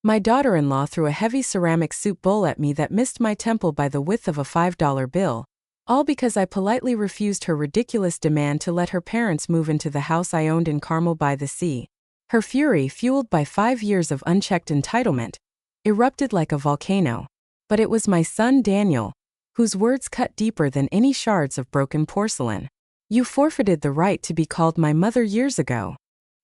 My daughter-in-law threw a heavy ceramic soup bowl at me that missed my temple by the width of a $5 bill, all because I politely refused her ridiculous demand to let her parents move into the house I owned in Carmel by the sea. Her fury, fueled by 5 years of unchecked entitlement, erupted like a volcano. But it was my son Daniel, whose words cut deeper than any shards of broken porcelain. "You forfeited the right to be called my mother years ago."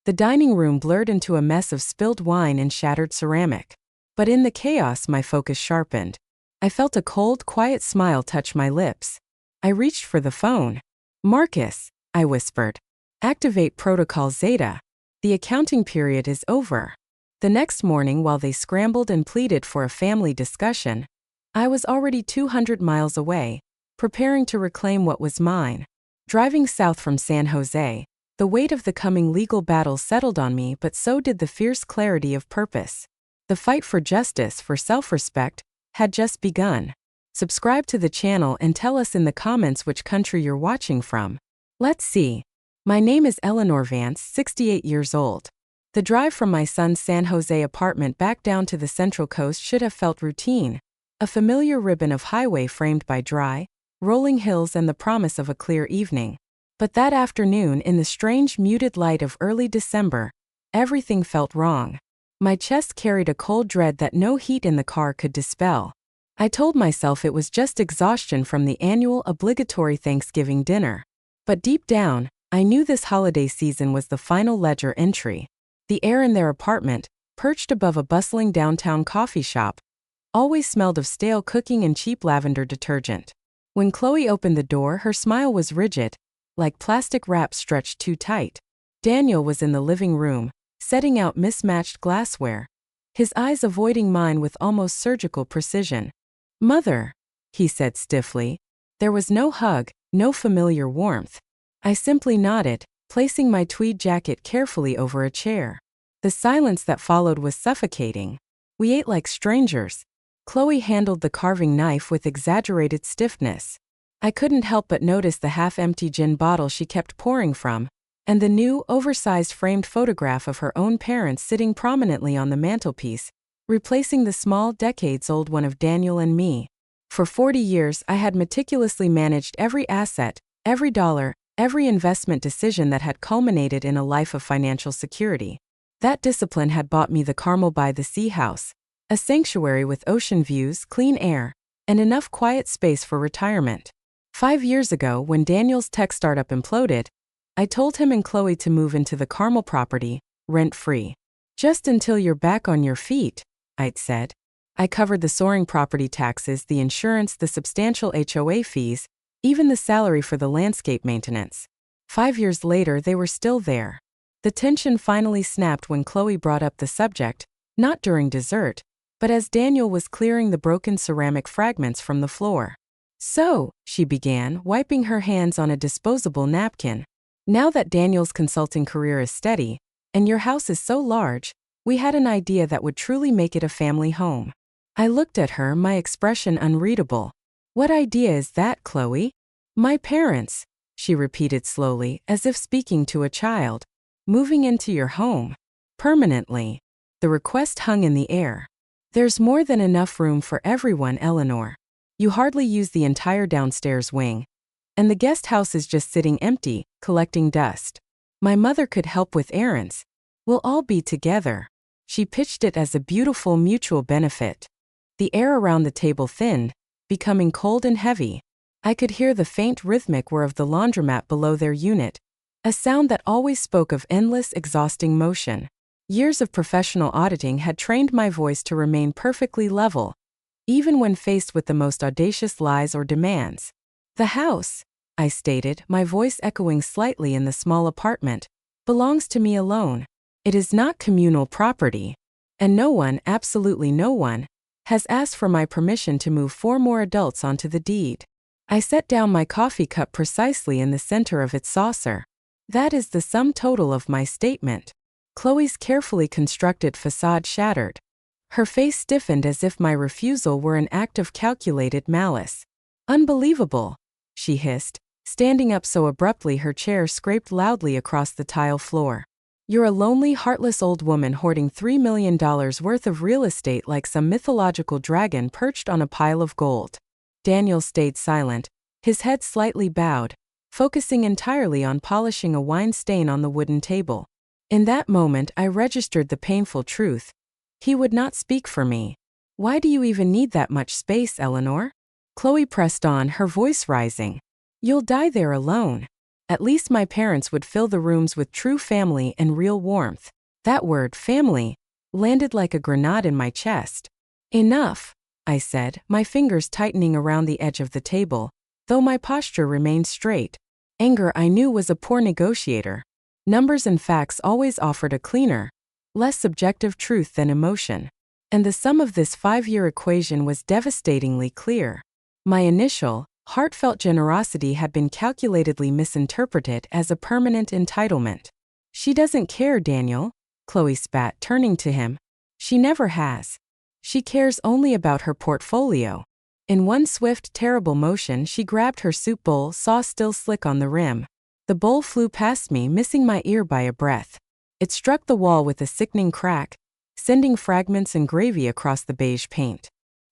The dining room blurred into a mess of spilled wine and shattered ceramic. But in the chaos, my focus sharpened. I felt a cold, quiet smile touch my lips. I reached for the phone. "Marcus," I whispered. "Activate Protocol Zeta. The accounting period is over." The next morning, while they scrambled and pleaded for a family discussion, I was already 200 miles away, preparing to reclaim what was mine. Driving south from San Jose, the weight of the coming legal battle settled on me, but so did the fierce clarity of purpose. The fight for justice, for self-respect, had just begun. Subscribe to the channel and tell us in the comments which country you're watching from. Let's see. My name is Eleanor Vance, 68 years old. The drive from my son's San Jose apartment back down to the Central Coast should have felt routine, a familiar ribbon of highway framed by dry, rolling hills and the promise of a clear evening. But that afternoon, in the strange muted light of early December, everything felt wrong. My chest carried a cold dread that no heat in the car could dispel. I told myself it was just exhaustion from the annual obligatory Thanksgiving dinner. But deep down, I knew this holiday season was the final ledger entry. The air in their apartment, perched above a bustling downtown coffee shop, always smelled of stale cooking and cheap lavender detergent. When Chloe opened the door, her smile was rigid, like plastic wrap stretched too tight. Daniel was in the living room, setting out mismatched glassware, his eyes avoiding mine with almost surgical precision. "Mother," he said stiffly. There was no hug, no familiar warmth. I simply nodded, placing my tweed jacket carefully over a chair. The silence that followed was suffocating. We ate like strangers. Chloe handled the carving knife with exaggerated stiffness. I couldn't help but notice the half-empty gin bottle she kept pouring from, and the new, oversized framed photograph of her own parents sitting prominently on the mantelpiece, replacing the small, decades-old one of Daniel and me. For 40 years, I had meticulously managed every asset, every dollar, every investment decision that had culminated in a life of financial security. That discipline had bought me the Carmel by the Sea house, a sanctuary with ocean views, clean air, and enough quiet space for retirement. 5 years ago, when Daniel's tech startup imploded, I told him and Chloe to move into the Carmel property, rent-free. "Just until you're back on your feet," I'd said. I covered the soaring property taxes, the insurance, the substantial HOA fees, even the salary for the landscape maintenance. 5 years later, they were still there. The tension finally snapped when Chloe brought up the subject, not during dessert, but as Daniel was clearing the broken ceramic fragments from the floor. "So," she began, wiping her hands on a disposable napkin, "now that Daniel's consulting career is steady, and your house is so large, we had an idea that would truly make it a family home." I looked at her, my expression unreadable. "What idea is that, Chloe?" "My parents," she repeated slowly, as if speaking to a child. "Moving into your home. Permanently." The request hung in the air. "There's more than enough room for everyone, Eleanor. You hardly use the entire downstairs wing. And the guest house is just sitting empty, collecting dust. My mother could help with errands. We'll all be together." She pitched it as a beautiful mutual benefit. The air around the table thinned, becoming cold and heavy. I could hear the faint rhythmic whir of the laundromat below their unit, a sound that always spoke of endless, exhausting motion. Years of professional auditing had trained my voice to remain perfectly level, even when faced with the most audacious lies or demands. "The house," I stated, my voice echoing slightly in the small apartment, "belongs to me alone. It is not communal property. And no one, absolutely no one, has asked for my permission to move 4 more adults onto the deed." I set down my coffee cup precisely in the center of its saucer. "That is the sum total of my statement." Chloe's carefully constructed facade shattered. Her face stiffened as if my refusal were an act of calculated malice. "Unbelievable," she hissed, standing up so abruptly her chair scraped loudly across the tile floor. You're a lonely, heartless old woman hoarding $3 million worth of real estate like some mythological dragon perched on a pile of gold. Daniel stayed silent, his head slightly bowed, focusing entirely on polishing a wine stain on the wooden table. In that moment, I registered the painful truth. He would not speak for me. Why do you even need that much space, Eleanor? Chloe pressed on, her voice rising. You'll die there alone. At least my parents would fill the rooms with true family and real warmth. That word, family, landed like a grenade in my chest. Enough, I said, my fingers tightening around the edge of the table, though my posture remained straight. Anger, I knew, was a poor negotiator. Numbers and facts always offered a cleaner, less subjective truth than emotion. And the sum of this 5-year equation was devastatingly clear. My initial, heartfelt generosity had been calculatedly misinterpreted as a permanent entitlement. She doesn't care, Daniel, Chloe spat, turning to him. She never has. She cares only about her portfolio. In one swift, terrible motion, she grabbed her soup bowl, sauce still slick on the rim. The bowl flew past me, missing my ear by a breath. It struck the wall with a sickening crack, sending fragments and gravy across the beige paint.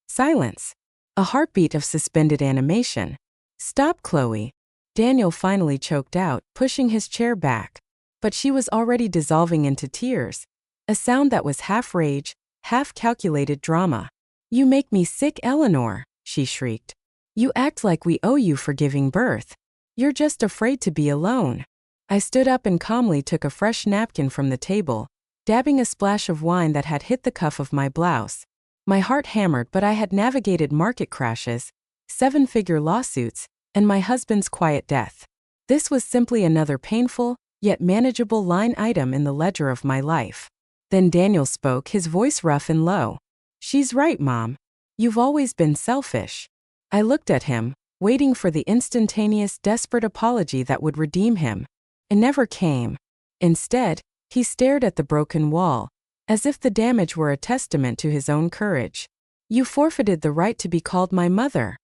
Silence. A heartbeat of suspended animation. Stop, Chloe. Daniel finally choked out, pushing his chair back. But she was already dissolving into tears. A sound that was half rage, half calculated drama. You make me sick, Eleanor, she shrieked. You act like we owe you for giving birth. You're just afraid to be alone. I stood up and calmly took a fresh napkin from the table, dabbing a splash of wine that had hit the cuff of my blouse. My heart hammered, but I had navigated market crashes, 7-figure lawsuits, and my husband's quiet death. This was simply another painful, yet manageable line item in the ledger of my life. Then Daniel spoke, his voice rough and low. She's right, Mom. You've always been selfish. I looked at him, waiting for the instantaneous, desperate apology that would redeem him. It never came. Instead, he stared at the broken wall, as if the damage were a testament to his own courage. You forfeited the right to be called my mother,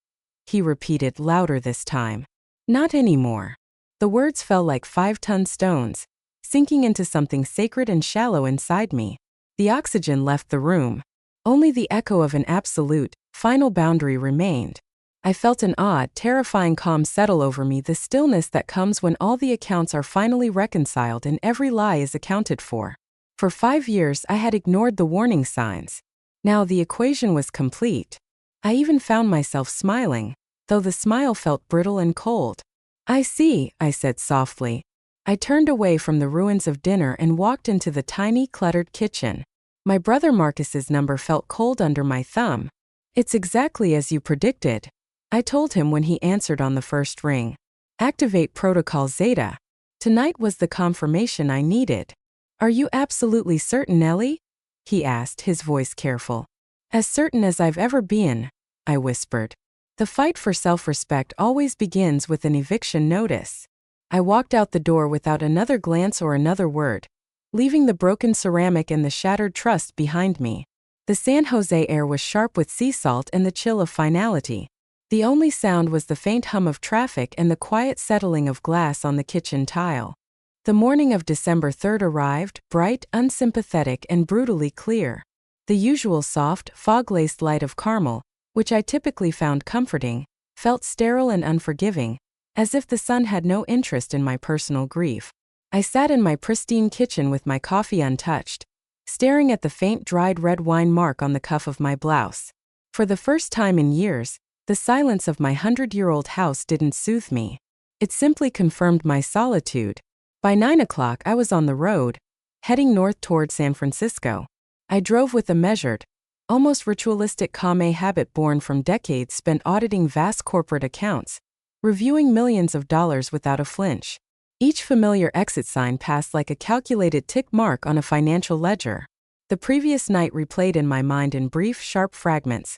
he repeated, louder this time. Not anymore. The words fell like 5-ton stones, sinking into something sacred and shallow inside me. The oxygen left the room. Only the echo of an absolute, final boundary remained. I felt an odd, terrifying calm settle over me, the stillness that comes when all the accounts are finally reconciled and every lie is accounted for. For 5 years I had ignored the warning signs. Now the equation was complete. I even found myself smiling, though the smile felt brittle and cold. I see, I said softly. I turned away from the ruins of dinner and walked into the tiny, cluttered kitchen. My brother Marcus's number felt cold under my thumb. It's exactly as you predicted, I told him when he answered on the first ring. Activate Protocol Zeta. Tonight was the confirmation I needed. Are you absolutely certain, Ellie? He asked, his voice careful. As certain as I've ever been, I whispered. The fight for self-respect always begins with an eviction notice. I walked out the door without another glance or another word, leaving the broken ceramic and the shattered trust behind me. The San Jose air was sharp with sea salt and the chill of finality. The only sound was the faint hum of traffic and the quiet settling of glass on the kitchen tile. The morning of December 3rd arrived, bright, unsympathetic, and brutally clear. The usual soft, fog-laced light of Carmel, which I typically found comforting, felt sterile and unforgiving, as if the sun had no interest in my personal grief. I sat in my pristine kitchen with my coffee untouched, staring at the faint dried red wine mark on the cuff of my blouse. For the first time in years, the silence of my 100-year-old house didn't soothe me. It simply confirmed my solitude. By 9 o'clock I was on the road, heading north toward San Francisco. I drove with a measured, almost ritualistic calm, a habit born from decades spent auditing vast corporate accounts, reviewing millions of dollars without a flinch. Each familiar exit sign passed like a calculated tick mark on a financial ledger. The previous night replayed in my mind in brief, sharp fragments.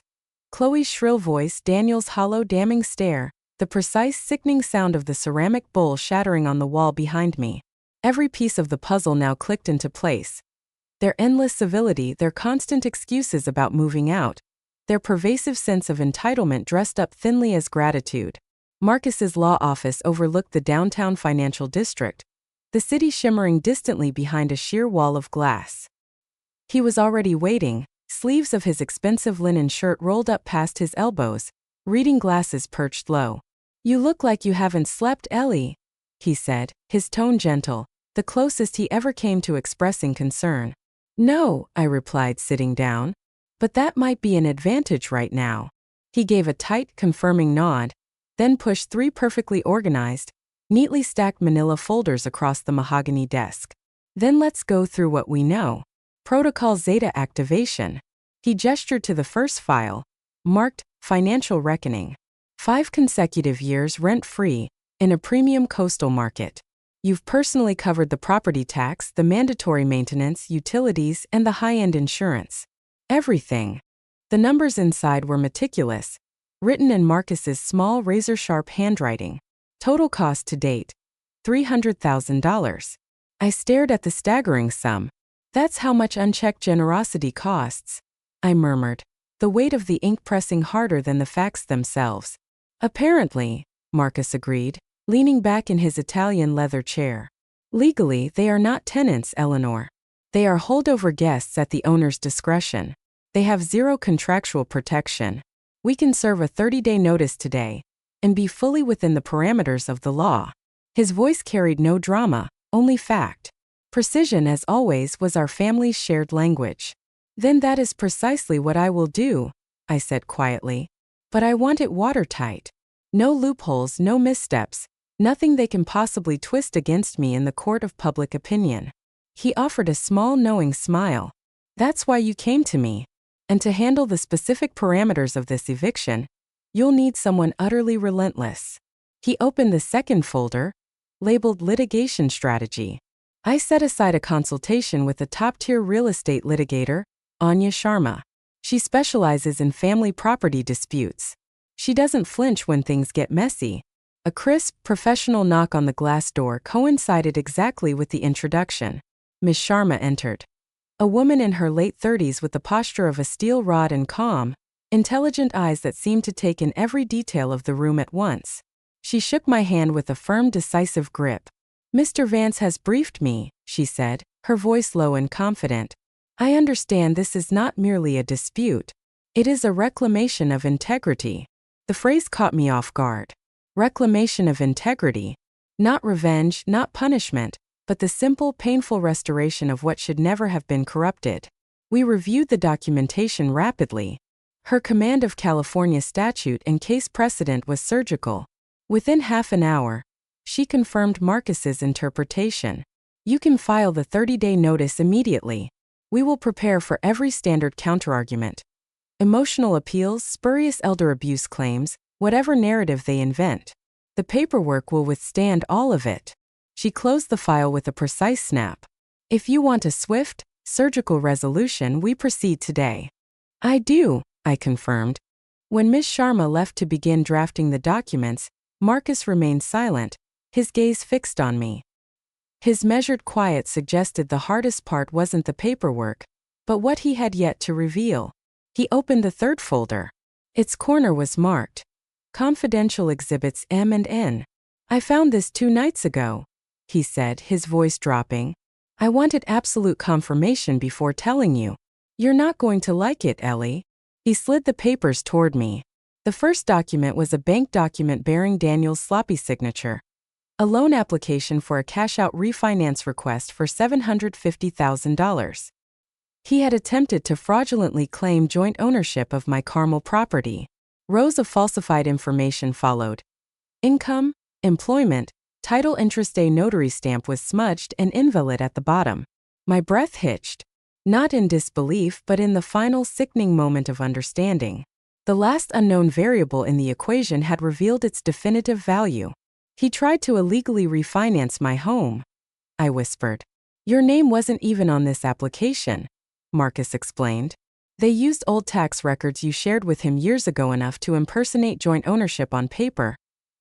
Chloe's shrill voice, Daniel's hollow, damning stare, the precise, sickening sound of the ceramic bowl shattering on the wall behind me. Every piece of the puzzle now clicked into place. Their endless civility, their constant excuses about moving out, their pervasive sense of entitlement dressed up thinly as gratitude. Marcus's law office overlooked the downtown financial district, the city shimmering distantly behind a sheer wall of glass. He was already waiting, sleeves of his expensive linen shirt rolled up past his elbows, reading glasses perched low. "You look like you haven't slept, Ellie," he said, his tone gentle, the closest he ever came to expressing concern. "No," I replied, sitting down. "But that might be an advantage right now." He gave a tight, confirming nod, then pushed 3 perfectly organized, neatly stacked manila folders across the mahogany desk. "Then let's go through what we know. Protocol Zeta activation." He gestured to the first file, marked Financial Reckoning. 5 consecutive years rent-free, in a premium coastal market. You've personally covered the property tax, the mandatory maintenance, utilities, and the high-end insurance. Everything. The numbers inside were meticulous, written in Marcus's small razor-sharp handwriting. Total cost to date, $300,000. I stared at the staggering sum. "That's how much unchecked generosity costs," I murmured, the weight of the ink pressing harder than the facts themselves. "Apparently," Marcus agreed, leaning back in his Italian leather chair. "Legally, they are not tenants, Eleanor. They are holdover guests at the owner's discretion. They have zero contractual protection. We can serve a 30-day notice today and be fully within the parameters of the law." His voice carried no drama, only fact. Precision, as always, was our family's shared language. "Then that is precisely what I will do," I said quietly. "But I want it watertight. No loopholes, no missteps, nothing they can possibly twist against me in the court of public opinion." He offered a small, knowing smile. "That's why you came to me. And to handle the specific parameters of this eviction, you'll need someone utterly relentless." He opened the second folder, labeled Litigation Strategy. I set aside a consultation with a top-tier real estate litigator, Anya Sharma. She specializes in family property disputes. She doesn't flinch when things get messy. A crisp, professional knock on the glass door coincided exactly with the introduction. Miss Sharma entered. A woman in her late 30s with the posture of a steel rod and calm, intelligent eyes that seemed to take in every detail of the room at once. She shook my hand with a firm, decisive grip. "Mr. Vance has briefed me," she said, her voice low and confident. "I understand this is not merely a dispute. It is a reclamation of integrity." The phrase caught me off guard. Reclamation of integrity. Not revenge, not punishment, but the simple, painful restoration of what should never have been corrupted. We reviewed the documentation rapidly. Her command of California statute and case precedent was surgical. Within half an hour, she confirmed Marcus's interpretation. "You can file the 30-day notice immediately. We will prepare for every standard counterargument. Emotional appeals, spurious elder abuse claims, whatever narrative they invent. The paperwork will withstand all of it." She closed the file with a precise snap. "If you want a swift, surgical resolution, we proceed today." "I do," I confirmed. When Ms. Sharma left to begin drafting the documents, Marcus remained silent, his gaze fixed on me. His measured quiet suggested the hardest part wasn't the paperwork, but what he had yet to reveal. He opened the third folder. Its corner was marked Confidential Exhibits M and N. "I found this 2 nights ago," he said, his voice dropping. "I wanted absolute confirmation before telling you. You're not going to like it, Ellie." He slid the papers toward me. The first document was a bank document bearing Daniel's sloppy signature. A loan application for a cash-out refinance request for $750,000. He had attempted to fraudulently claim joint ownership of my Carmel property. Rows of falsified information followed. Income, employment, title interest. A notary stamp was smudged and invalid at the bottom. My breath hitched. Not in disbelief, but in the final sickening moment of understanding. The last unknown variable in the equation had revealed its definitive value. "He tried to illegally refinance my home," I whispered. "Your name wasn't even on this application," Marcus explained. "They used old tax records you shared with him years ago enough to impersonate joint ownership on paper,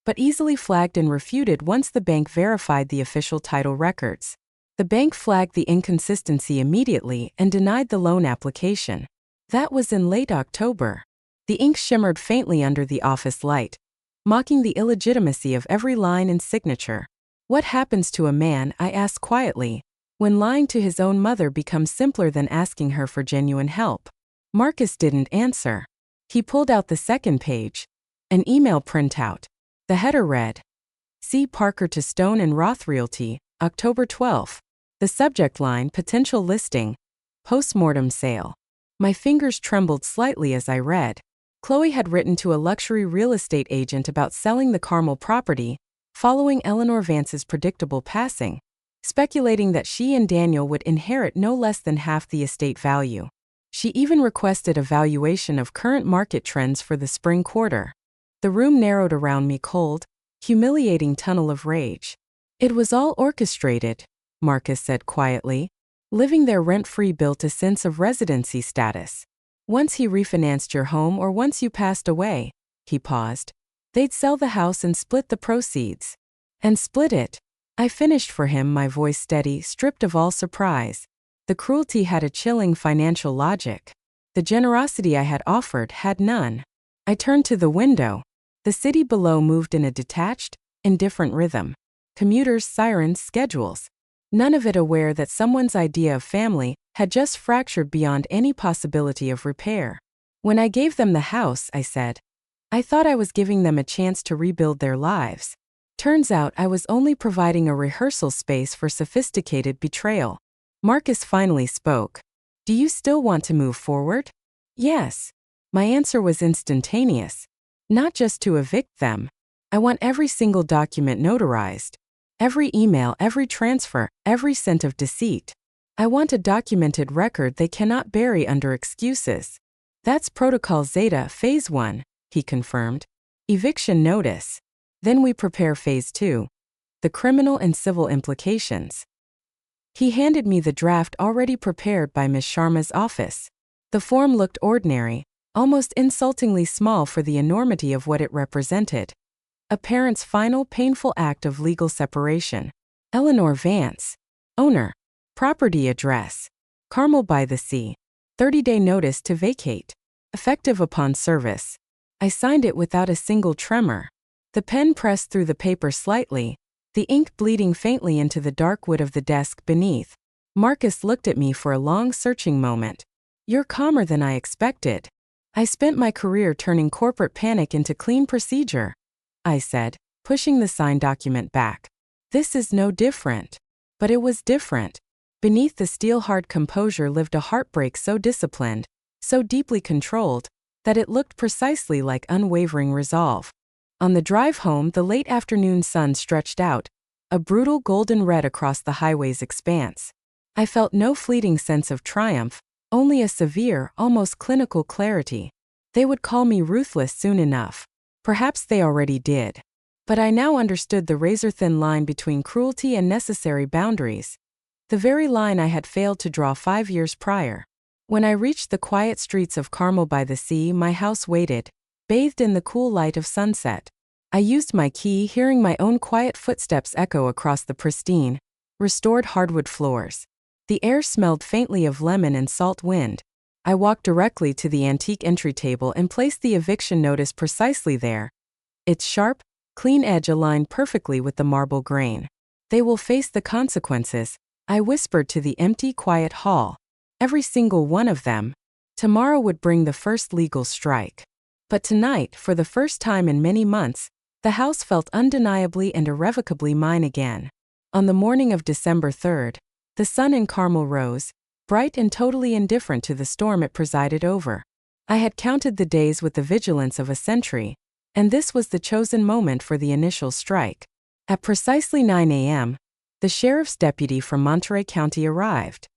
but easily flagged and refuted once the bank verified the official title records. The bank flagged the inconsistency immediately and denied the loan application. That was in late October. The ink shimmered faintly under the office light, mocking the illegitimacy of every line and signature. What happens to a man, I asked quietly, when lying to his own mother becomes simpler than asking her for genuine help? Marcus didn't answer. He pulled out the second page. An email printout. The header read, C. Parker to Stone and Roth Realty, October 12. The subject line, potential listing, post-mortem sale. My fingers trembled slightly as I read. Chloe had written to a luxury real estate agent about selling the Carmel property, following Eleanor Vance's predictable passing, speculating that she and Daniel would inherit no less than half the estate value. She even requested a valuation of current market trends for the spring quarter. The room narrowed around me, cold, humiliating tunnel of rage. It was all orchestrated, Marcus said quietly. Living there rent-free built a sense of residency status. Once he refinanced your home or once you passed away, he paused, they'd sell the house and split the proceeds. And split it. I finished for him, my voice steady, stripped of all surprise. The cruelty had a chilling financial logic. The generosity I had offered had none. I turned to the window. The city below moved in a detached, indifferent rhythm. Commuters, sirens, schedules. None of it aware that someone's idea of family had just fractured beyond any possibility of repair. When I gave them the house, I said, I thought I was giving them a chance to rebuild their lives. Turns out I was only providing a rehearsal space for sophisticated betrayal. Marcus finally spoke. Do you still want to move forward? Yes. My answer was instantaneous. Not just to evict them. I want every single document notarized. Every email, every transfer, every cent of deceit. I want a documented record they cannot bury under excuses. That's Protocol Zeta, Phase 1, he confirmed. Eviction notice. Then we prepare Phase 2. The criminal and civil implications. He handed me the draft already prepared by Ms. Sharma's office. The form looked ordinary, almost insultingly small for the enormity of what it represented. A parent's final painful act of legal separation. Eleanor Vance. Owner. Property address. Carmel by the Sea. 30-day notice to vacate. Effective upon service. I signed it without a single tremor. The pen pressed through the paper slightly, the ink bleeding faintly into the dark wood of the desk beneath. Marcus looked at me for a long searching moment. You're calmer than I expected. I spent my career turning corporate panic into clean procedure, I said, pushing the signed document back. This is no different. But it was different. Beneath the steel-hard composure lived a heartbreak so disciplined, so deeply controlled, that it looked precisely like unwavering resolve. On the drive home, the late afternoon sun stretched out, a brutal golden red across the highway's expanse. I felt no fleeting sense of triumph, only a severe, almost clinical clarity. They would call me ruthless soon enough. Perhaps they already did. But I now understood the razor-thin line between cruelty and necessary boundaries. The very line I had failed to draw 5 years prior. When I reached the quiet streets of Carmel by the Sea, my house waited, bathed in the cool light of sunset. I used my key, hearing my own quiet footsteps echo across the pristine, restored hardwood floors. The air smelled faintly of lemon and salt wind. I walked directly to the antique entry table and placed the eviction notice precisely there. Its sharp, clean edge aligned perfectly with the marble grain. They will face the consequences, I whispered to the empty, quiet hall. Every single one of them. Tomorrow would bring the first legal strike. But tonight, for the first time in many months, the house felt undeniably and irrevocably mine again. On the morning of December 3rd, the sun in Carmel rose, bright and totally indifferent to the storm it presided over. I had counted the days with the vigilance of a century, and this was the chosen moment for the initial strike. At precisely 9 a.m., the sheriff's deputy from Monterey County arrived.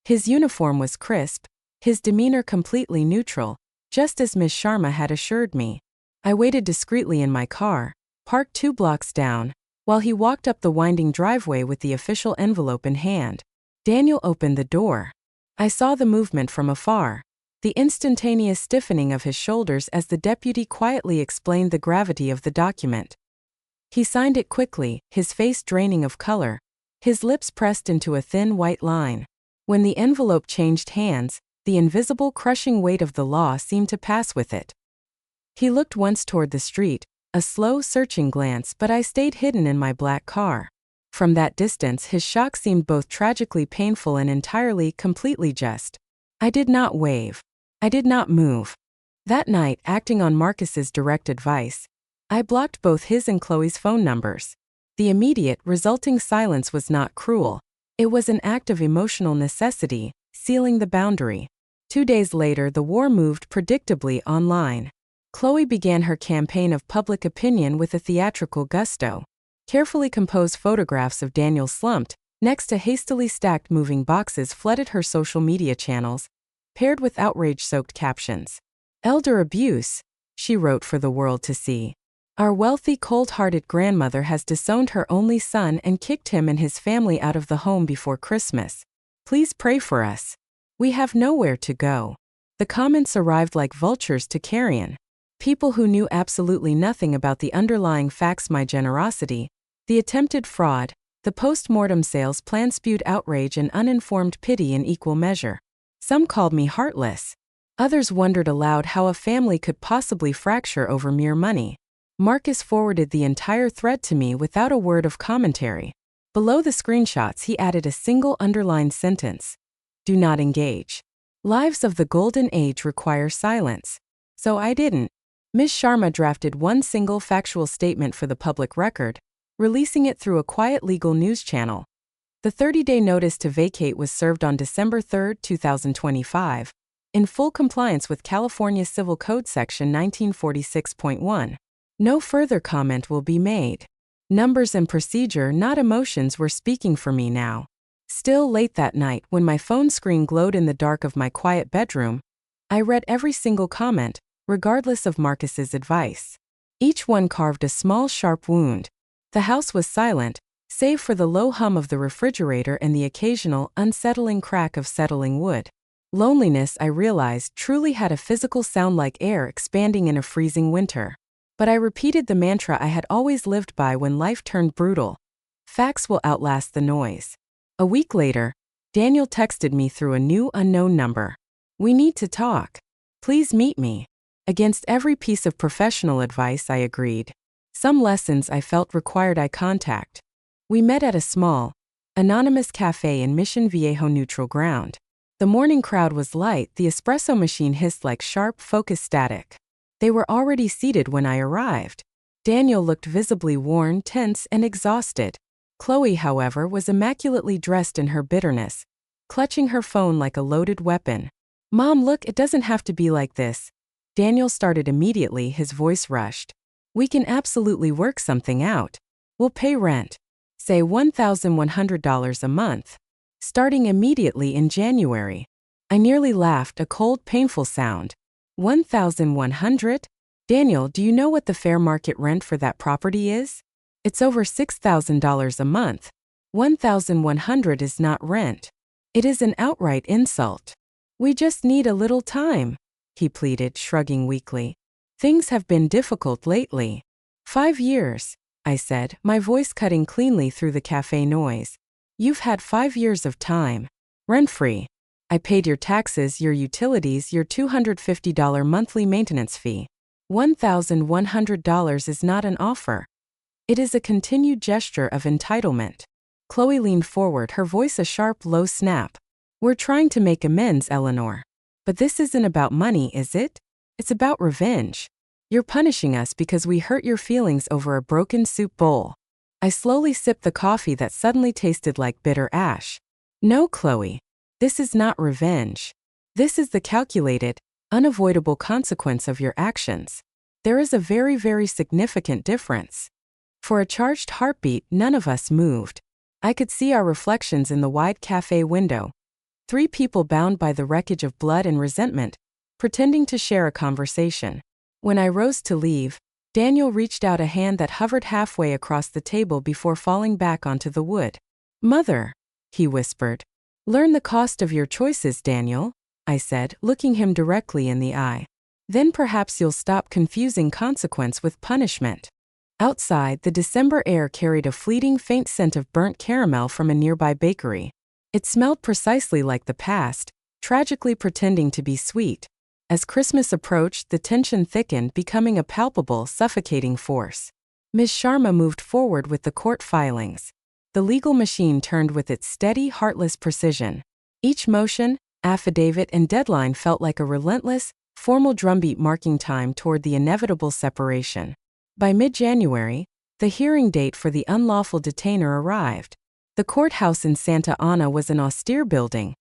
His uniform was crisp, his demeanor completely neutral, just as Ms. Sharma had assured me. I waited discreetly in my car, parked 2 blocks down, while he walked up the winding driveway with the official envelope in hand. Daniel opened the door. I saw the movement from afar, the instantaneous stiffening of his shoulders as the deputy quietly explained the gravity of the document. He signed it quickly, his face draining of color, his lips pressed into a thin white line. When the envelope changed hands, the invisible crushing weight of the law seemed to pass with it. He looked once toward the street, A slow, searching glance, but I stayed hidden in my black car. From that distance, his shock seemed both tragically painful and entirely, completely just. I did not wave. I did not move. That night, acting on Marcus's direct advice, I blocked both his and Chloe's phone numbers. The immediate, resulting silence was not cruel. It was an act of emotional necessity, sealing the boundary. 2 days later, the war moved predictably online. Chloe began her campaign of public opinion with a theatrical gusto. Carefully composed photographs of Daniel slumped, next to hastily stacked moving boxes, flooded her social media channels, paired with outrage-soaked captions. "Elder abuse," she wrote for the world to see. "Our wealthy, cold-hearted grandmother has disowned her only son and kicked him and his family out of the home before Christmas. Please pray for us. We have nowhere to go." The comments arrived like vultures to carrion. People who knew absolutely nothing about the underlying facts, my generosity, the attempted fraud, the post-mortem sales plan, spewed outrage and uninformed pity in equal measure. Some called me heartless. Others wondered aloud how a family could possibly fracture over mere money. Marcus forwarded the entire thread to me without a word of commentary. Below the screenshots, he added a single underlined sentence: "Do not engage. Lives of the golden age require silence." So I didn't. Ms. Sharma drafted one single factual statement for the public record, releasing it through a quiet legal news channel. The 30-day notice to vacate was served on December 3, 2025, in full compliance with California Civil Code Section 1946.1. No further comment will be made. Numbers and procedure, not emotions, were speaking for me now. Still, late that night, when my phone screen glowed in the dark of my quiet bedroom, I read every single comment, regardless of Marcus's advice. Each one carved a small, sharp wound. The house was silent, save for the low hum of the refrigerator and the occasional, unsettling crack of settling wood. Loneliness, I realized, truly had a physical sound, like air expanding in a freezing winter. But I repeated the mantra I had always lived by when life turned brutal: facts will outlast the noise. A week later, Daniel texted me through a new, unknown number. "We need to talk. Please meet me." Against every piece of professional advice, I agreed. Some lessons I felt required eye contact. We met at a small, anonymous cafe in Mission Viejo, neutral ground. The morning crowd was light, the espresso machine hissed like sharp, focused static. They were already seated when I arrived. Daniel looked visibly worn, tense, and exhausted. Chloe, however, was immaculately dressed in her bitterness, clutching her phone like a loaded weapon. "Mom, look, it doesn't have to be like this." Daniel started immediately, his voice rushed. "We can absolutely work something out. We'll pay rent. Say $1,100 a month. Starting immediately in January." I nearly laughed, a cold, painful sound. $1,100? Daniel, do you know what the fair market rent for that property is? It's over $6,000 a month. $1,100 is not rent. It is an outright insult. "We just need a little time," he pleaded, shrugging weakly. "Things have been difficult lately." 5 years, I said, my voice cutting cleanly through the cafe noise. "You've had 5 years of time. Rent-free. I paid your taxes, your utilities, your $250 monthly maintenance fee. $1,100 is not an offer. It is a continued gesture of entitlement." Chloe leaned forward, her voice a sharp, low snap. "We're trying to make amends, Eleanor. But this isn't about money, is it? It's about revenge. You're punishing us because we hurt your feelings over a broken soup bowl." I slowly sipped the coffee that suddenly tasted like bitter ash. "No, Chloe. This is not revenge. This is the calculated, unavoidable consequence of your actions. There is a very, very significant difference." For a charged heartbeat, none of us moved. I could see our reflections in the wide cafe window. 3 people bound by the wreckage of blood and resentment, pretending to share a conversation. When I rose to leave, Daniel reached out a hand that hovered halfway across the table before falling back onto the wood. "Mother," he whispered. "Learn the cost of your choices, Daniel," I said, looking him directly in the eye. "Then perhaps you'll stop confusing consequence with punishment." Outside, the December air carried a fleeting, faint scent of burnt caramel from a nearby bakery. It smelled precisely like the past, tragically pretending to be sweet. As Christmas approached, the tension thickened, becoming a palpable, suffocating force. Ms. Sharma moved forward with the court filings. The legal machine turned with its steady, heartless precision. Each motion, affidavit, and deadline felt like a relentless, formal drumbeat marking time toward the inevitable separation. By mid-January, the hearing date for the unlawful detainer arrived. The courthouse in Santa Ana was an austere building,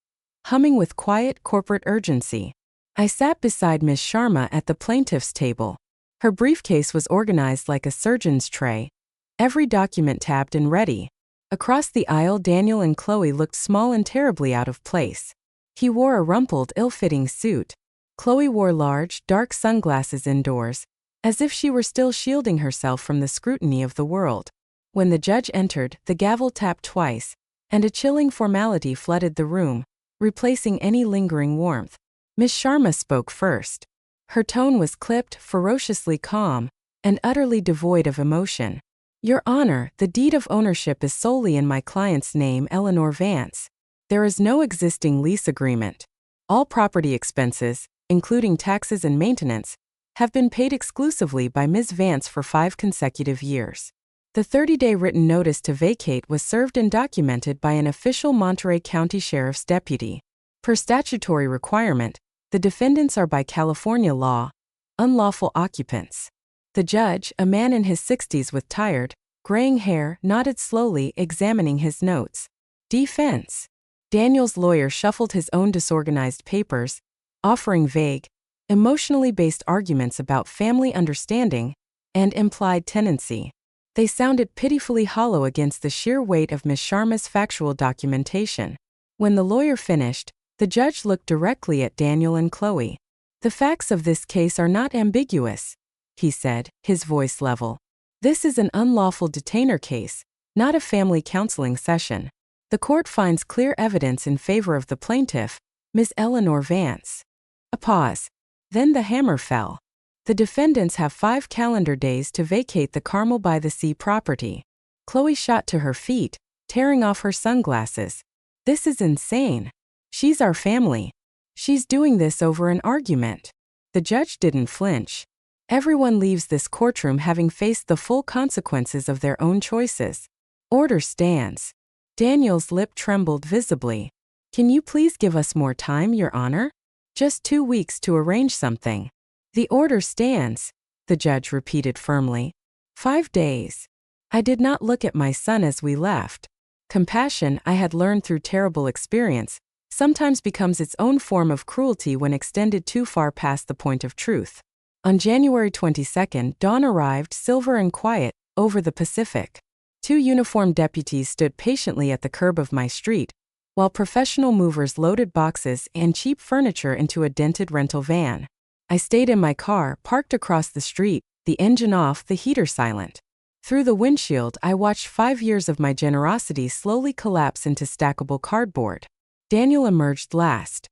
humming with quiet, corporate urgency. I sat beside Ms. Sharma at the plaintiff's table. Her briefcase was organized like a surgeon's tray, every document tabbed and ready. Across the aisle, Daniel and Chloe looked small and terribly out of place. He wore a rumpled, ill-fitting suit. Chloe wore large, dark sunglasses indoors, as if she were still shielding herself from the scrutiny of the world. When the judge entered, the gavel tapped twice, and a chilling formality flooded the room, replacing any lingering warmth. Ms. Sharma spoke first. Her tone was clipped, ferociously calm, and utterly devoid of emotion. Your Honor, the deed of ownership is solely in my client's name, Eleanor Vance. There is no existing lease agreement. All property expenses, including taxes and maintenance, have been paid exclusively by Ms. Vance for 5 consecutive years. The 30-day written notice to vacate was served and documented by an official Monterey County Sheriff's deputy. Per statutory requirement, the defendants are by California law, unlawful occupants. The judge, a man in his 60s with tired, graying hair, nodded slowly, examining his notes. Defense. Daniel's lawyer shuffled his own disorganized papers, offering vague, emotionally based arguments about family understanding and implied tenancy. They sounded pitifully hollow against the sheer weight of Ms. Sharma's factual documentation. When the lawyer finished, the judge looked directly at Daniel and Chloe. The facts of this case are not ambiguous, he said, his voice level. This is an unlawful detainer case, not a family counseling session. The court finds clear evidence in favor of the plaintiff, Ms. Eleanor Vance. A pause. Then the hammer fell. The defendants have 5 calendar days to vacate the Carmel by the Sea property. Chloe shot to her feet, tearing off her sunglasses. This is insane. She's our family. She's doing this over an argument. The judge didn't flinch. Everyone leaves this courtroom having faced the full consequences of their own choices. Order stands. Daniel's lip trembled visibly. Can you please give us more time, Your Honor? Just 2 weeks to arrange something. The order stands, the judge repeated firmly. 5 days. I did not look at my son as we left. Compassion, I had learned through terrible experience, sometimes becomes its own form of cruelty when extended too far past the point of truth. On January 22, dawn arrived, silver and quiet, over the Pacific. 2 uniformed deputies stood patiently at the curb of my street, while professional movers loaded boxes and cheap furniture into a dented rental van. I stayed in my car, parked across the street, the engine off, the heater silent. Through the windshield, I watched 5 years of my generosity slowly collapse into stackable cardboard. Daniel emerged last.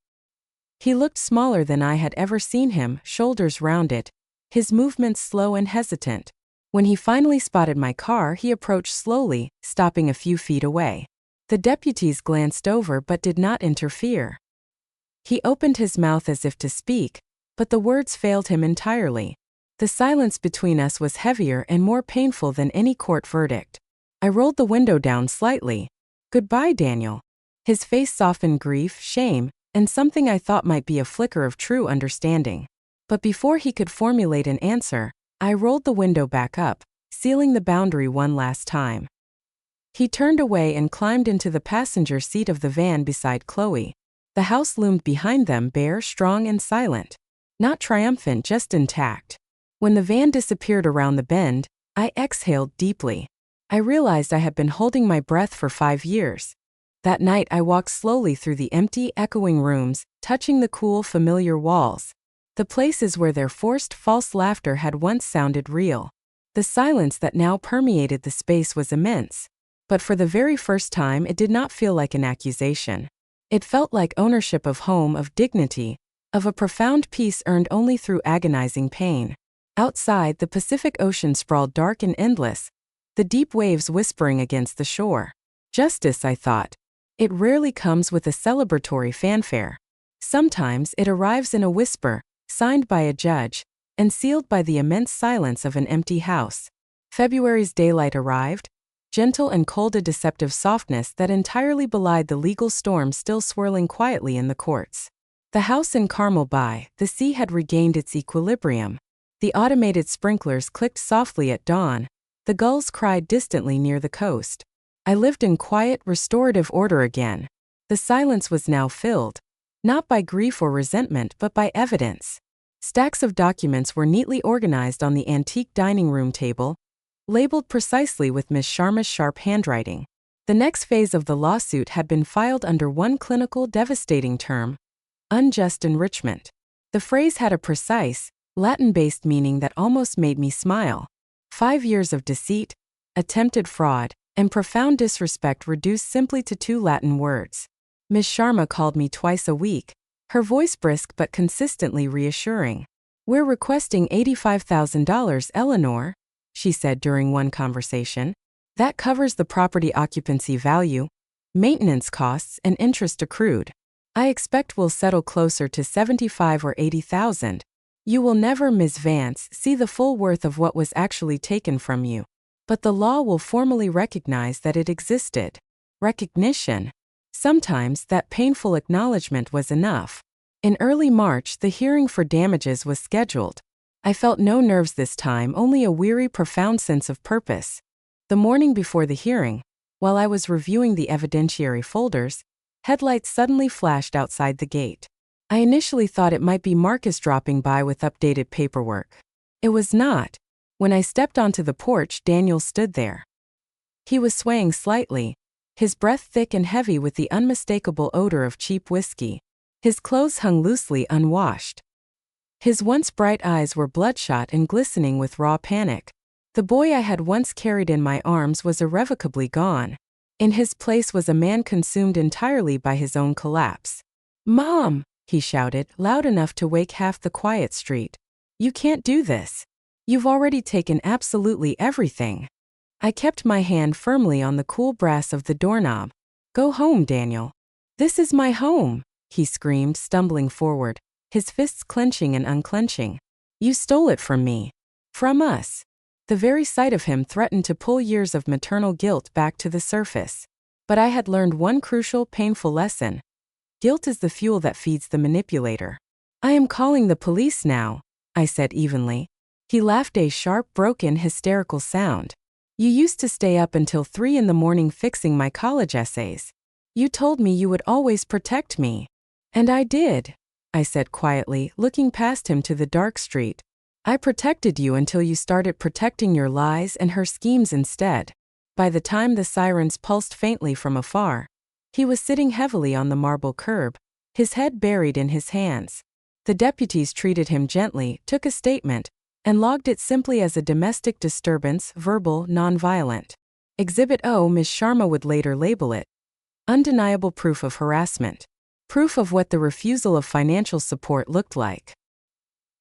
He looked smaller than I had ever seen him, shoulders rounded, his movements slow and hesitant. When he finally spotted my car, he approached slowly, stopping a few feet away. The deputies glanced over but did not interfere. He opened his mouth as if to speak, but the words failed him entirely. The silence between us was heavier and more painful than any court verdict. I rolled the window down slightly. Goodbye, Daniel. His face softened grief, shame, and something I thought might be a flicker of true understanding. But before he could formulate an answer, I rolled the window back up, sealing the boundary one last time. He turned away and climbed into the passenger seat of the van beside Chloe. The house loomed behind them, bare, strong, and silent. Not triumphant, just intact. When the van disappeared around the bend, I exhaled deeply. I realized I had been holding my breath for 5 years. That night I walked slowly through the empty, echoing rooms, touching the cool, familiar walls. The places where their forced, false laughter had once sounded real. The silence that now permeated the space was immense. But for the very first time, it did not feel like an accusation. It felt like ownership of home, of dignity, of a profound peace earned only through agonizing pain. Outside, the Pacific Ocean sprawled dark and endless, the deep waves whispering against the shore. Justice, I thought. It rarely comes with a celebratory fanfare. Sometimes it arrives in a whisper, signed by a judge, and sealed by the immense silence of an empty house. February's daylight arrived, gentle and cold, a deceptive softness that entirely belied the legal storm still swirling quietly in the courts. The house in Carmel by the sea had regained its equilibrium. The automated sprinklers clicked softly at dawn. The gulls cried distantly near the coast. I lived in quiet, restorative order again. The silence was now filled, not by grief or resentment but by evidence. Stacks of documents were neatly organized on the antique dining room table, labeled precisely with Miss Sharma's sharp handwriting. The next phase of the lawsuit had been filed under one clinical, devastating term: unjust enrichment. The phrase had a precise, Latin-based meaning that almost made me smile. 5 years of deceit, attempted fraud, and profound disrespect reduced simply to 2 Latin words. Miss Sharma called me twice a week, her voice brisk but consistently reassuring. "We're requesting $85,000, Eleanor," she said during one conversation. "That covers the property occupancy value, maintenance costs, and interest accrued. I expect we'll settle closer to $75,000 or $80,000. You will never, Ms. Vance, see the full worth of what was actually taken from you. But the law will formally recognize that it existed." Recognition. Sometimes that painful acknowledgement was enough. In early March, the hearing for damages was scheduled. I felt no nerves this time, only a weary, profound sense of purpose. The morning before the hearing, while I was reviewing the evidentiary folders, headlights suddenly flashed outside the gate. I initially thought it might be Marcus dropping by with updated paperwork. It was not. When I stepped onto the porch, Daniel stood there. He was swaying slightly, his breath thick and heavy with the unmistakable odor of cheap whiskey. His clothes hung loosely, unwashed. His once bright eyes were bloodshot and glistening with raw panic. The boy I had once carried in my arms was irrevocably gone. In his place was a man consumed entirely by his own collapse. "Mom!" he shouted, loud enough to wake half the quiet street. "You can't do this. You've already taken absolutely everything." I kept my hand firmly on the cool brass of the doorknob. "Go home, Daniel. This is my home," he screamed, stumbling forward, his fists clenching and unclenching. "You stole it from me. From us." The very sight of him threatened to pull years of maternal guilt back to the surface. But I had learned one crucial, painful lesson. Guilt is the fuel that feeds the manipulator. "I am calling the police now," I said evenly. He laughed, a sharp, broken, hysterical sound. "You used to stay up until 3 in the morning fixing my college essays. You told me you would always protect me." "And I did," I said quietly, looking past him to the dark street. "I protected you until you started protecting your lies and her schemes instead." By the time the sirens pulsed faintly from afar, he was sitting heavily on the marble curb, his head buried in his hands. The deputies treated him gently, took a statement, and logged it simply as a domestic disturbance, verbal, non-violent. Exhibit O, Ms. Sharma would later label it. Undeniable proof of harassment. Proof of what the refusal of financial support looked like.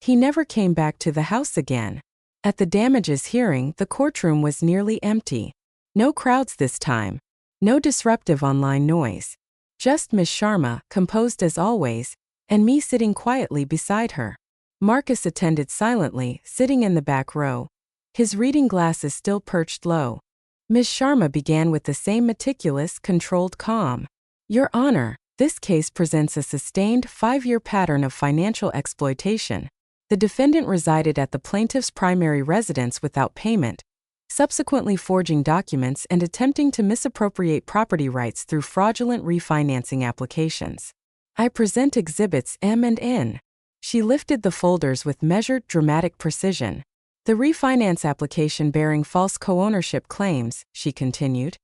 He never came back to the house again. At the damages hearing, the courtroom was nearly empty. No crowds this time. No disruptive online noise. Just Miss Sharma, composed as always, and me sitting quietly beside her. Marcus attended silently, sitting in the back row, his reading glasses still perched low. Miss Sharma began with the same meticulous, controlled calm. "Your Honor, this case presents a sustained 5-year pattern of financial exploitation. The defendant resided at the plaintiff's primary residence without payment, subsequently forging documents and attempting to misappropriate property rights through fraudulent refinancing applications. I present exhibits M and N." She lifted the folders with measured, dramatic precision. "The refinance application bearing false co-ownership claims," she continued,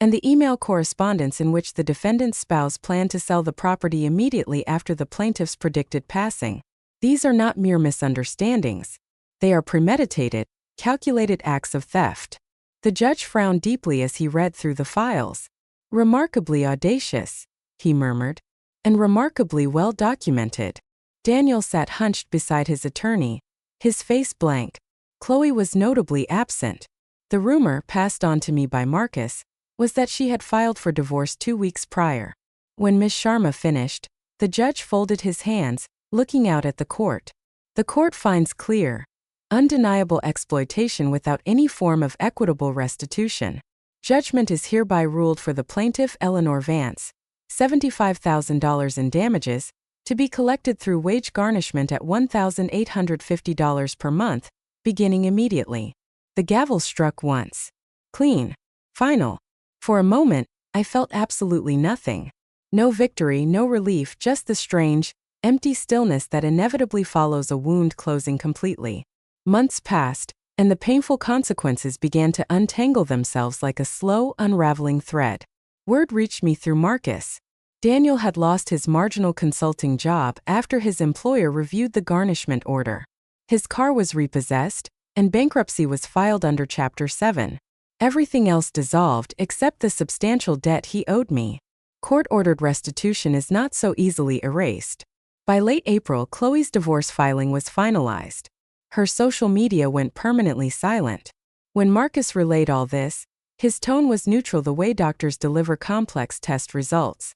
"and the email correspondence in which the defendant's spouse planned to sell the property immediately after the plaintiff's predicted passing. These are not mere misunderstandings. They are premeditated, calculated acts of theft." The judge frowned deeply as he read through the files. "Remarkably audacious," he murmured, "and remarkably well documented." Daniel sat hunched beside his attorney, his face blank. Chloe was notably absent. The rumor, passed on to me by Marcus, was that she had filed for divorce 2 weeks prior. When Miss Sharma finished, the judge folded his hands, looking out at the court. The court finds clear, undeniable exploitation without any form of equitable restitution. Judgment is hereby ruled for the plaintiff Eleanor Vance, $75,000 in damages, to be collected through wage garnishment at $1,850 per month, beginning immediately. The gavel struck once. Clean. Final. For a moment, I felt absolutely nothing. No victory, no relief, just the strange, empty stillness that inevitably follows a wound closing completely. Months passed, and the painful consequences began to untangle themselves like a slow, unraveling thread. Word reached me through Marcus. Daniel had lost his marginal consulting job after his employer reviewed the garnishment order. His car was repossessed, and bankruptcy was filed under Chapter 7. Everything else dissolved except the substantial debt he owed me. Court-ordered restitution is not so easily erased. By late April, Chloe's divorce filing was finalized. Her social media went permanently silent. When Marcus relayed all this, his tone was neutral, the way doctors deliver complex test results.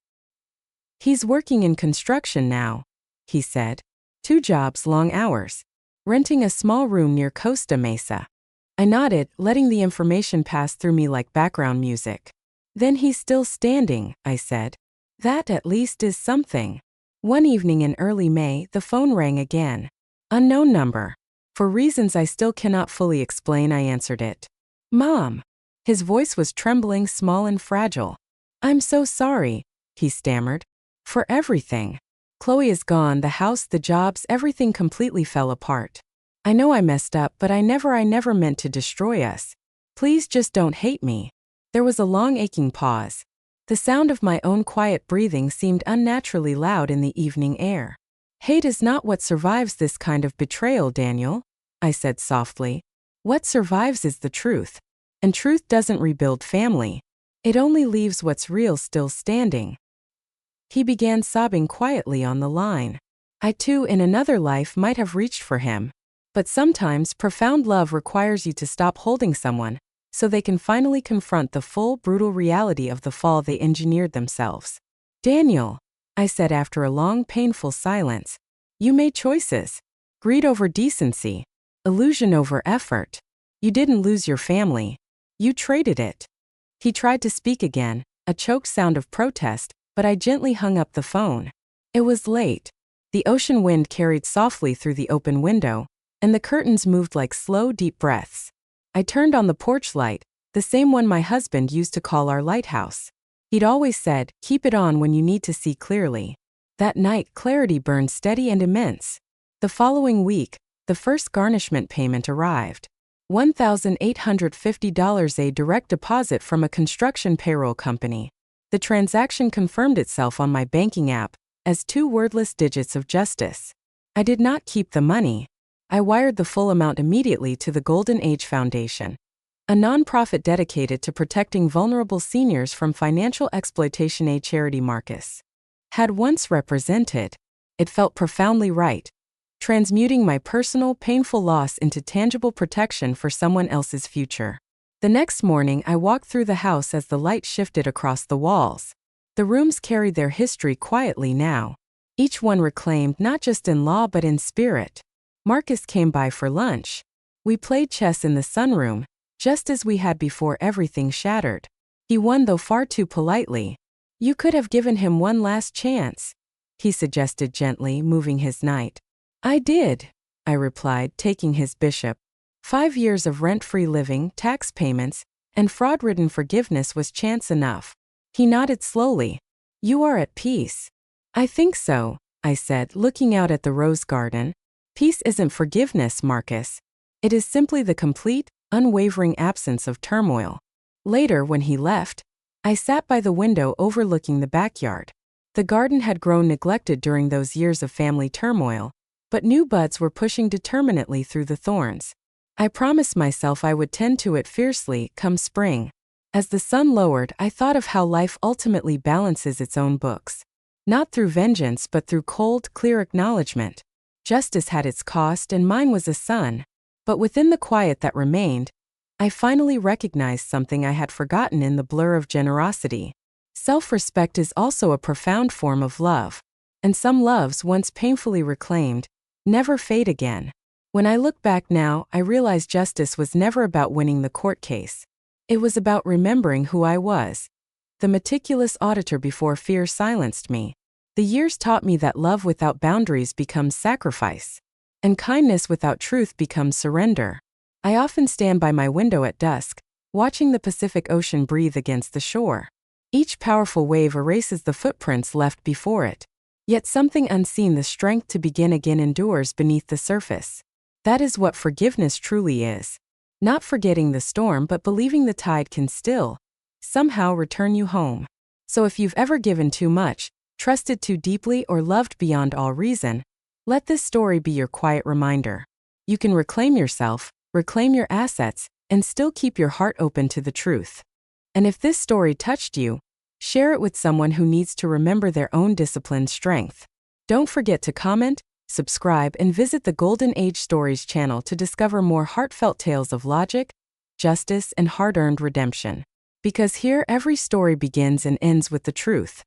"He's working in construction now," he said. 2 jobs, long hours. Renting a small room near Costa Mesa. I nodded, letting the information pass through me like background music. "Then he's still standing," I said. "That at least is something." One evening in early May, the phone rang again. Unknown number. For reasons I still cannot fully explain, I answered it. "Mom." His voice was trembling, small and fragile. "I'm so sorry," he stammered. "For everything. Chloe is gone, the house, the jobs, everything completely fell apart. I know I messed up, but I never meant to destroy us. Please just don't hate me." There was a long aching pause. The sound of my own quiet breathing seemed unnaturally loud in the evening air. "Hate is not what survives this kind of betrayal, Daniel," I said softly. "What survives is the truth. And truth doesn't rebuild family. It only leaves what's real still standing." He began sobbing quietly on the line. I too, in another life, might have reached for him. But sometimes profound love requires you to stop holding someone, so they can finally confront the full, brutal reality of the fall they engineered themselves. "Daniel," I said after a long, painful silence, "you made choices. Greed over decency. Illusion over effort. You didn't lose your family. You traded it." He tried to speak again, a choked sound of protest, but I gently hung up the phone. It was late. The ocean wind carried softly through the open window, and the curtains moved like slow, deep breaths. I turned on the porch light, the same one my husband used to call our lighthouse. He'd always said, "Keep it on when you need to see clearly." That night, clarity burned steady and immense. The following week, the first garnishment payment arrived. $1,850, a direct deposit from a construction payroll company. The transaction confirmed itself on my banking app as 2 wordless digits of justice. I did not keep the money. I wired the full amount immediately to the Golden Age Foundation, a nonprofit dedicated to protecting vulnerable seniors from financial exploitation, a charity Marcus had once represented. It felt profoundly right, transmuting my personal, painful loss into tangible protection for someone else's future. The next morning, I walked through the house as the light shifted across the walls. The rooms carried their history quietly now, each one reclaimed not just in law but in spirit. Marcus came by for lunch. We played chess in the sunroom, just as we had before everything shattered. He won, though far too politely. "You could have given him one last chance," he suggested gently, moving his knight. "I did," I replied, taking his bishop. 5 years of rent-free living, tax payments, and fraud-ridden forgiveness was chance enough. He nodded slowly. "You are at peace." "I think so," I said, looking out at the rose garden. "Peace isn't forgiveness, Marcus. It is simply the complete, unwavering absence of turmoil." Later, when he left, I sat by the window overlooking the backyard. The garden had grown neglected during those years of family turmoil, but new buds were pushing determinately through the thorns. I promised myself I would tend to it fiercely come spring. As the sun lowered, I thought of how life ultimately balances its own books. Not through vengeance but through cold, clear acknowledgement. Justice had its cost and mine was a son. But within the quiet that remained, I finally recognized something I had forgotten in the blur of generosity. Self-respect is also a profound form of love. And some loves, once painfully reclaimed, never fade again. When I look back now, I realize justice was never about winning the court case. It was about remembering who I was. The meticulous auditor before fear silenced me. The years taught me that love without boundaries becomes sacrifice, and kindness without truth becomes surrender. I often stand by my window at dusk, watching the Pacific Ocean breathe against the shore. Each powerful wave erases the footprints left before it. Yet something unseen, the strength to begin again, endures beneath the surface. That is what forgiveness truly is. Not forgetting the storm, but believing the tide can still, somehow, return you home. So if you've ever given too much, trusted too deeply, or loved beyond all reason, let this story be your quiet reminder. You can reclaim yourself, reclaim your assets, and still keep your heart open to the truth. And if this story touched you, share it with someone who needs to remember their own disciplined strength. Don't forget to comment, subscribe, and visit the Golden Age Stories channel to discover more heartfelt tales of logic, justice, and hard-earned redemption. Because here, every story begins and ends with the truth.